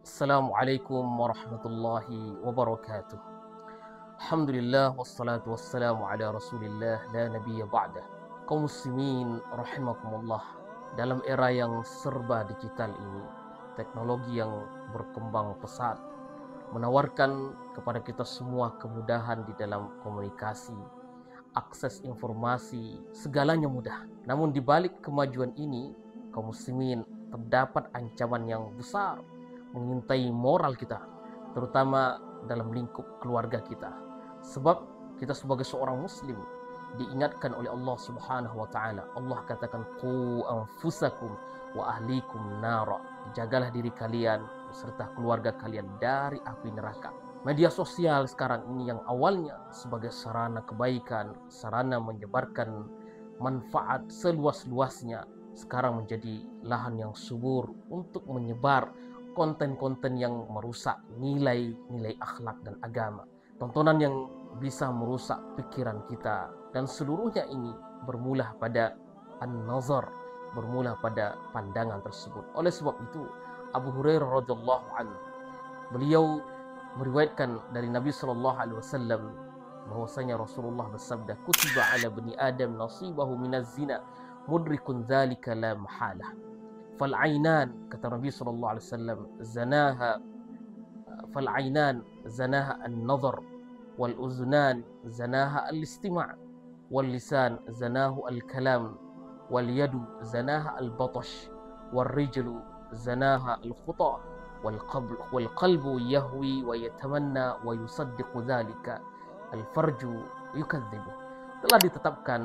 Assalamualaikum warahmatullahi wabarakatuh. Alhamdulillah wassalatu wassalamu ala Rasulillah la nabiyya ba'dah. Kaum muslimin rahimakumullah. Dalam era yang serba digital ini, teknologi yang berkembang pesat menawarkan kepada kita semua kemudahan di dalam komunikasi, akses informasi, segalanya mudah. Namun di balik kemajuan ini, kaum muslimin terdapat ancaman yang besar mengintai moral kita, terutama dalam lingkup keluarga kita. Sebab kita sebagai seorang muslim diingatkan oleh Allah Subhanahu wa taala. Allah katakan qu anfusakum wa ahlikum nara. Jagalah diri kalian beserta keluarga kalian dari api neraka. Media sosial sekarang ini yang awalnya sebagai sarana kebaikan, sarana menyebarkan manfaat seluas-luasnya, sekarang menjadi lahan yang subur untuk menyebar konten-konten yang merusak nilai-nilai akhlak dan agama. Tontonan yang bisa merusak pikiran kita, dan seluruhnya ini bermula pada an-nazar, bermula pada pandangan tersebut. Oleh sebab itu, Abu Hurairah radhiyallahu anhu, beliau meriwayatkan dari Nabi sallallahu alaihi wasallam bahwasanya Rasulullah bersabda, "Kutiba ala bani Adam nasibahu minaz zina, mudrikun dzalika la mahalah." Fal'ainan, kata Nabi sallallahu alaihi wasallam, fal'ainan zanaha an-nazar, wal uzunan zanaha al-istima', wal lisan zanahu al-kalam, wal yadu zanaha al-batash, wal rijlu zanaha al-khuta, wal qalbu yahwi wa yatamanna wa yusaddiqu dhalika, al-farju yukadzibu. Telah ditetapkan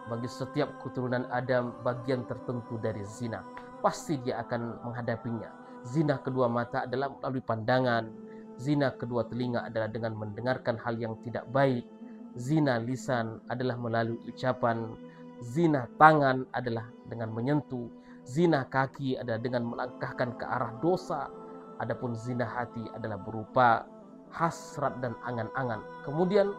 bagi setiap keturunan Adam bagian tertentu dari zina. Pasti dia akan menghadapinya. Zina kedua mata adalah melalui pandangan. Zina kedua telinga adalah dengan mendengarkan hal yang tidak baik. Zina lisan adalah melalui ucapan. Zina tangan adalah dengan menyentuh. Zina kaki adalah dengan melangkahkan ke arah dosa. Adapun zina hati adalah berupa hasrat dan angan-angan. Kemudian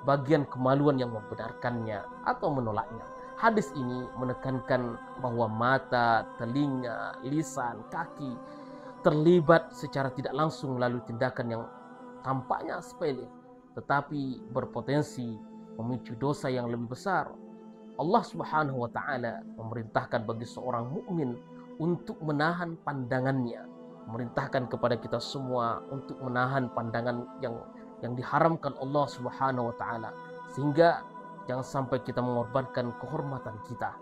bagian kemaluan yang membenarkannya atau menolaknya. Hadis ini menekankan bahwa mata, telinga, lisan, kaki terlibat secara tidak langsung melalui tindakan yang tampaknya sepele, tetapi berpotensi memicu dosa yang lebih besar. Allah Subhanahu wa taala memerintahkan bagi seorang mukmin untuk menahan pandangannya, memerintahkan kepada kita semua untuk menahan pandangan yang diharamkan Allah Subhanahu wa taala, sehingga jangan sampai kita mengorbankan kehormatan kita.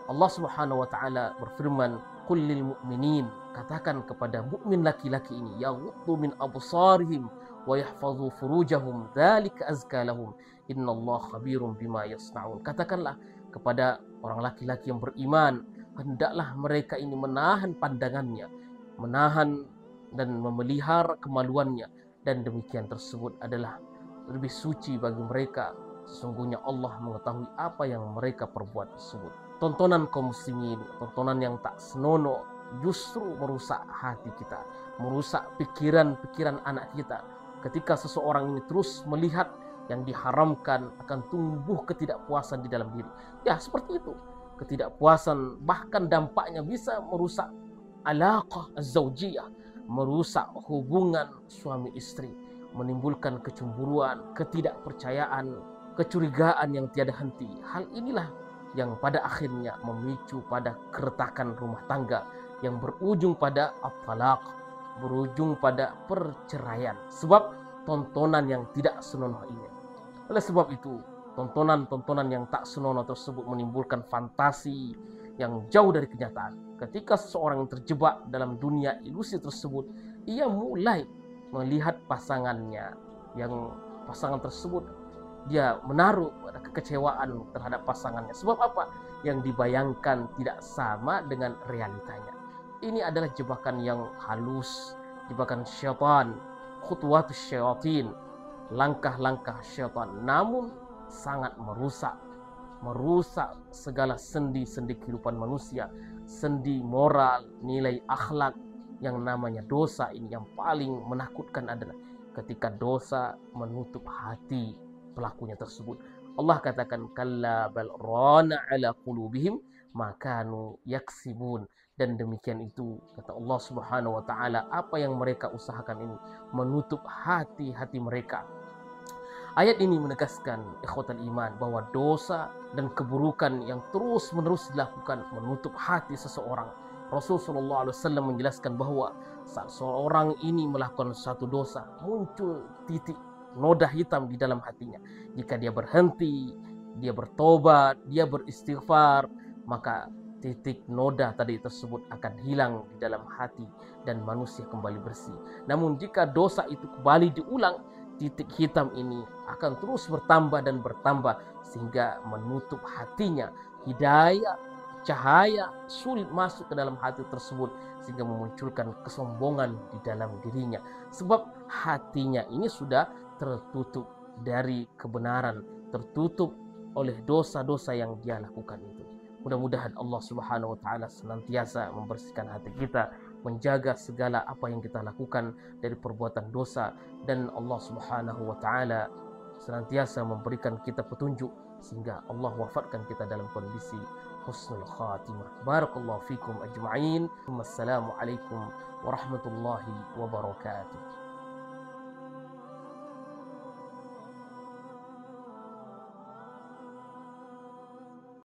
Allah Subhanahu wa taala berfirman, "Qul lil mu'minin," katakan kepada mukmin laki-laki ini, "yaghuddu min absarihim wa yahfazu furujahum, dzalika azka lahum, innallaha khabirum bima yasnaun." Katakanlah kepada orang laki-laki yang beriman, hendaklah mereka ini menahan pandangannya, menahan dan memelihara kemaluannya, dan demikian tersebut adalah lebih suci bagi mereka. Sesungguhnya Allah mengetahui apa yang mereka perbuat tersebut. Tontonan kaum muslimin, tontonan yang tak senonoh, justru merusak hati kita, merusak pikiran-pikiran anak kita. Ketika seseorang ini terus melihat yang diharamkan, akan tumbuh ketidakpuasan di dalam diri. Ya, seperti itu. Ketidakpuasan bahkan dampaknya bisa merusak alaqah az-zawjiyah, merusak hubungan suami istri, menimbulkan kecemburuan, ketidakpercayaan, kecurigaan yang tiada henti. Hal inilah yang pada akhirnya memicu pada keretakan rumah tangga yang berujung pada at-talaq, berujung pada perceraian. Sebab tontonan yang tidak senonoh ini. Oleh sebab itu, tontonan-tontonan yang tak senonoh tersebut menimbulkan fantasi yang jauh dari kenyataan. Ketika seseorang terjebak dalam dunia ilusi tersebut, ia mulai melihat pasangannya, yang pasangan tersebut dia menaruh kekecewaan terhadap pasangannya. Sebab apa? Yang dibayangkan tidak sama dengan realitanya. Ini adalah jebakan yang halus, jebakan syaitan, khutwatus syaitin, langkah-langkah syaitan, namun sangat merusak segala sendi-sendi kehidupan manusia, sendi moral, nilai akhlak. Yang namanya dosa ini yang paling menakutkan adalah ketika dosa menutup hati pelakunya tersebut. Allah katakan, "Kalla bal rana ala qulubihim ma kanu yaksibun." Dan demikian itu kata Allah Subhanahu wa taala, apa yang mereka usahakan ini menutup hati-hati mereka. Ayat ini menegaskan ikhwatal iman bahwa dosa dan keburukan yang terus-menerus dilakukan menutup hati seseorang. Rasulullah SAW menjelaskan bahwa saat seorang ini melakukan suatu dosa, muncul titik noda hitam di dalam hatinya. Jika dia berhenti, dia bertobat, dia beristighfar, maka titik noda tadi tersebut akan hilang di dalam hati dan manusia kembali bersih. Namun jika dosa itu kembali diulang, titik hitam ini akan terus bertambah dan bertambah sehingga menutup hatinya. Hidayah, cahaya sulit masuk ke dalam hati tersebut sehingga memunculkan kesombongan di dalam dirinya. Sebab hatinya ini sudah tertutup dari kebenaran, tertutup oleh dosa-dosa yang dia lakukan itu. Mudah-mudahan Allah Subhanahu wa taala senantiasa membersihkan hati kita, menjaga segala apa yang kita lakukan dari perbuatan dosa, dan Allah Subhanahu wa taala senantiasa memberikan kita petunjuk sehingga Allah wafatkan kita dalam kondisi husnul khatimah. Barakallahu fikum ajma'in. Wassalamualaikum warahmatullahi wabarakatuh.